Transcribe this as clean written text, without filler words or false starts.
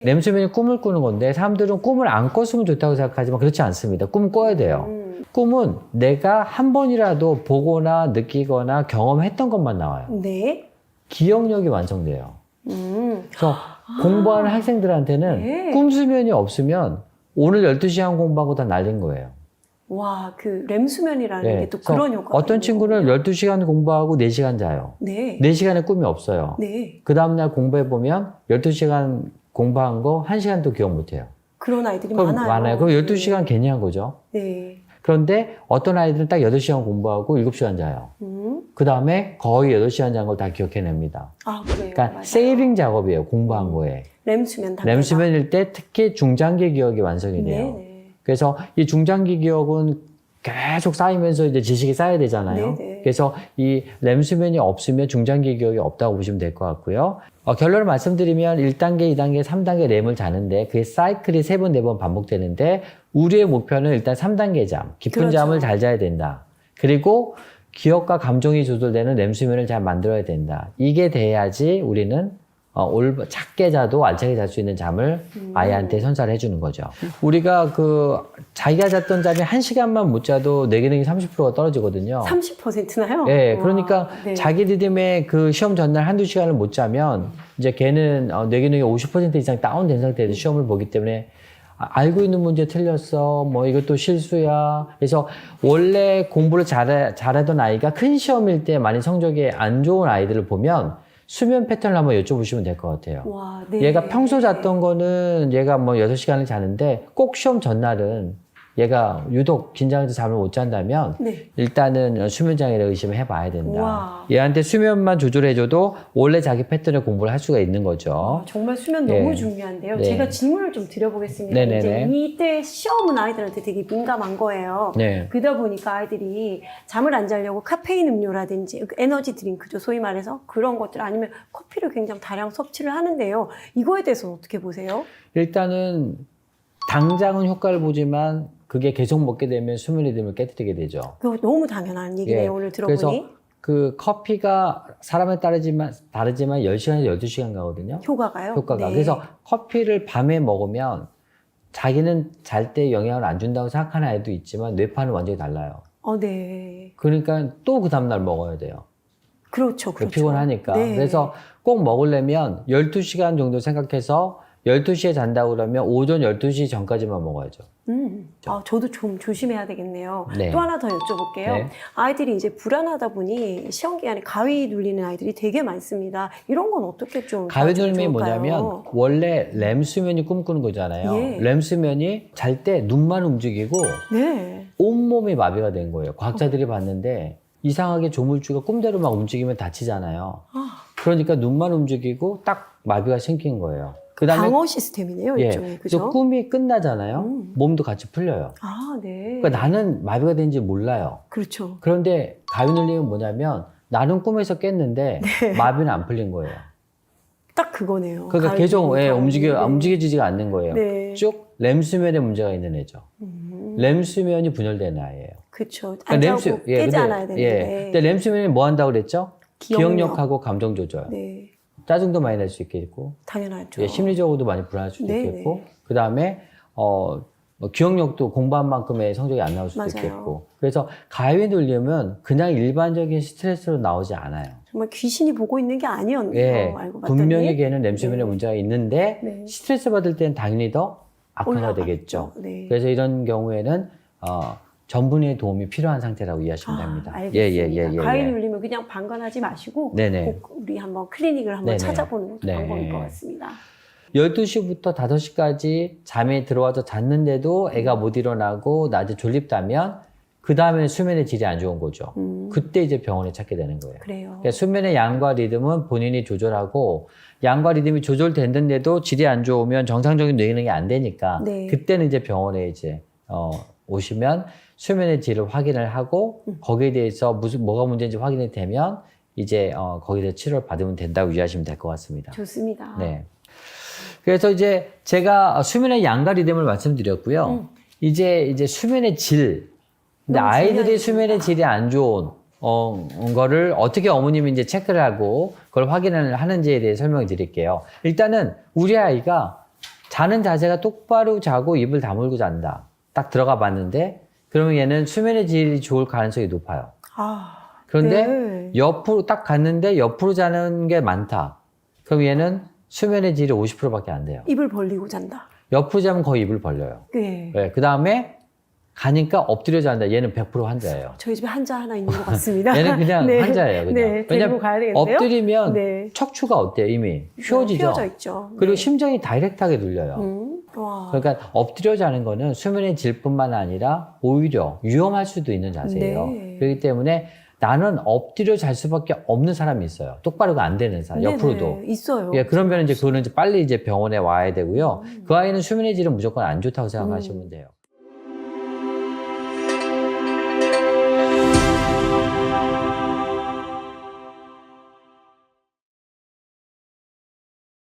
렘수면이 꿈을 꾸는 건데 사람들은 꿈을 안 꿨으면 좋다고 생각하지만 그렇지 않습니다. 꿈을 꿔야 돼요. 꿈은 내가 한 번이라도 보거나 느끼거나 경험했던 것만 나와요. 네. 기억력이 완성돼요. 그래서 공부하는 학생들한테는 네. 꿈 수면이 없으면 오늘 12시간 공부하고 다 날린 거예요. 와, 그 렘수면이라는 네. 게 또 그래서 그런 효과가 어떤 있는 친구는 거군요. 12시간 공부하고 4시간 자요. 네. 4시간에 꿈이 없어요. 네. 그 다음날 공부해보면 12시간 공부한 거 1시간도 기억 못해요. 그런 아이들이 그럼 많아요. 그럼 12시간 괜히 한 거죠. 네. 그런데 어떤 아이들은 딱 8시간 공부하고 7시간 자요. 그 다음에 거의 8시간 잔 걸 다 기억해냅니다. 아, 그래요. 그러니까 맞아요. 세이빙 작업이에요. 공부한 거에. 렘수면 단계가. 렘수면일 때 특히 중장기 기억이 완성이 돼요. 네네. 그래서 이 중장기 기억은 계속 쌓이면서 이제 지식이 쌓여야 되잖아요. 네네. 그래서 이 렘수면이 없으면 중장기 기억이 없다고 보시면 될 것 같고요. 결론을 말씀드리면 1단계, 2단계, 3단계 렘을 자는데 그게 사이클이 3번, 4번 반복되는데 우리의 목표는 일단 3단계 잠, 깊은 그렇죠. 잠을 잘 자야 된다. 그리고 기억과 감정이 조절되는 렘수면을 잘 만들어야 된다. 이게 돼야지 우리는 작게 자도 알차게 잘 수 있는 잠을 아이한테 선사를 해주는 거죠. 우리가 자기가 잤던 잠이 1시간만 못 자도 뇌 기능이 30%가 떨어지거든요. 30%나요? 네, 그러니까 네. 자기 리듬의 그 시험 전날 1~2시간을 못 자면 이제 걔는 뇌 기능이 50% 이상 다운된 상태에서 시험을 보기 때문에 알고 있는 문제 틀렸어. 뭐 이것도 실수야. 그래서 원래 공부를 잘하던 아이가 큰 시험일 때 많이 성적이 안 좋은 아이들을 보면 수면 패턴을 한번 여쭤보시면 될 것 같아요. 와, 네. 얘가 평소 잤던 거는 얘가 뭐 6시간을 자는데 꼭 시험 전날은 얘가 유독 긴장해서 잠을 못 잔다면 네. 일단은 수면장애를 의심을 해봐야 된다. 우와. 얘한테 수면만 조절해줘도 원래 자기 패턴에 공부를 할 수가 있는 거죠. 정말 수면 예. 너무 중요한데요. 네. 제가 질문을 좀 드려보겠습니다. 네네네. 이제 이때 시험은 아이들한테 되게 민감한 거예요. 네. 그러다 보니까 아이들이 잠을 안 자려고 카페인 음료라든지 에너지 드링크죠. 소위 말해서 그런 것들 아니면 커피를 굉장히 다량 섭취를 하는데요. 이거에 대해서는 어떻게 보세요? 일단은 당장은 효과를 보지만 그게 계속 먹게 되면 수면 리듬을 깨뜨리게 되죠. 그거 너무 당연한 얘기네요. 예. 오늘 들어보니. 그래서 그 커피가 사람에 다르지만 10시간에서 12시간 가거든요. 효과가요? 효과가. 네. 그래서 커피를 밤에 먹으면 자기는 잘 때 영향을 안 준다고 생각하는 아이도 있지만 뇌파는 완전히 달라요. 네. 그러니까 또 그 다음날 먹어야 돼요. 그렇죠. 그렇죠. 피곤하니까. 네. 그래서 꼭 먹으려면 12시간 정도 생각해서 12시에 잔다고 그러면 오전 12시 전까지만 먹어야죠. 저도 좀 조심해야 되겠네요. 네. 또 하나 더 여쭤볼게요. 네. 아이들이 이제 불안하다 보니 시험 기간에 가위 눌리는 아이들이 되게 많습니다. 이런 건 어떻게 좀 가위 도와주면 눌림이 좋을까요? 뭐냐면 원래 렘 수면이 꿈꾸는 거잖아요. 예. 렘 수면이 잘 때 눈만 움직이고 네. 온몸이 마비가 된 거예요. 과학자들이 봤는데 이상하게 조물주가 꿈대로 막 움직이면 다치잖아요. 그러니까 눈만 움직이고 딱 마비가 생긴 거예요. 그다음에 방어 시스템이네요, 일종의. 그래서 그죠? 꿈이 끝나잖아요. 몸도 같이 풀려요. 아, 네. 그러니까 나는 마비가 된지 몰라요. 그렇죠. 그런데 가위 눌림은 뭐냐면 나는 꿈에서 깼는데 마비는 안 풀린 거예요. 딱 그거네요. 그러니까 가위 계속 눌리는 가위. 네. 움직여지지가 않는 거예요. 네. 쭉 렘수면에 문제가 있는 애죠. 렘수면이 분열된 아이예요. 그렇죠. 그러니까 안 자고 깨지 않아야 되는데. 근데 렘수면이 뭐 한다고 그랬죠? 기억력. 기억력하고 감정 조절. 네. 짜증도 많이 날 수 있겠고, 당연하죠. 심리적으로도 많이 불안할 수도 네네. 있겠고, 그 다음에 뭐 기억력도 공부한 만큼의 성적이 안 나올 수도 맞아요. 있겠고. 그래서 가위 눌림은 그냥 일반적인 스트레스로 나오지 않아요. 정말 귀신이 보고 있는 게 아니었네요. 예, 알고 봤더니. 분명히 걔는 렘수면에 네. 문제가 있는데 네. 스트레스 받을 때는 당연히 더 악화가 올라가겠죠. 되겠죠. 네. 그래서 이런 경우에는 전문의의 도움이 필요한 상태라고 이해하시면 됩니다. 알겠습니다. 가위 눌리면 그냥 방관하지 마시고 네네. 꼭 우리 한번 클리닉을 한번 네네. 찾아보는 것도 네. 방법일 것 같습니다. 12시부터 5시까지 잠에 들어와서 잤는데도 애가 못 일어나고 낮에 졸립다면 그 다음에 수면의 질이 안 좋은 거죠. 그때 이제 병원에 찾게 되는 거예요. 그래요. 그러니까 수면의 양과 리듬은 본인이 조절하고 양과 리듬이 조절됐는데도 질이 안 좋으면 정상적인 뇌 기능이 안 되니까 네. 그때는 이제 병원에 이제 오시면 수면의 질을 확인을 하고 거기에 대해서 뭐가 문제인지 확인이 되면 이제 거기에 대해서 치료를 받으면 된다고 이해하시면 될 것 같습니다. 좋습니다. 네. 그래서 이제 제가 수면의 양과 리듬을 말씀드렸고요. 이제 수면의 질. 근데 너무 아이들이 중요한 수면의 질이 안 좋은 거를 어떻게 어머님이 이제 체크를 하고 그걸 확인을 하는지에 대해 설명을 드릴게요. 일단은 우리 아이가 자는 자세가 똑바로 자고 입을 다물고 잔다. 딱 들어가 봤는데 그러면 얘는 수면의 질이 좋을 가능성이 높아요. 아, 그런데 네. 옆으로 딱 갔는데 옆으로 자는 게 많다. 그럼 얘는 수면의 질이 50%밖에 안 돼요. 입을 벌리고 잔다. 옆으로 자면 거의 입을 벌려요. 네. 네, 그 다음에 가니까 엎드려 잔다. 얘는 100% 환자예요. 저희 집에 환자 하나 있는 것 같습니다. 얘는 그냥 네. 환자예요. 그냥. 네, 데리고 가야 되겠는데요? 엎드리면 네. 척추가 어때요? 이미 휘어지죠. 휘어져 있죠. 그리고 네. 심장이 다이렉트하게 눌려요. 와. 그러니까 엎드려 자는 거는 수면의 질뿐만 아니라 오히려 위험할 수도 있는 자세예요. 네. 그렇기 때문에 나는 엎드려 잘 수밖에 없는 사람이 있어요. 똑바로가 안 되는 사람, 네네, 옆으로도. 있어요. 예, 그러면 이제 그거는 이제 빨리 이제 병원에 와야 되고요. 그 아이는 수면의 질은 무조건 안 좋다고 생각하시면 돼요.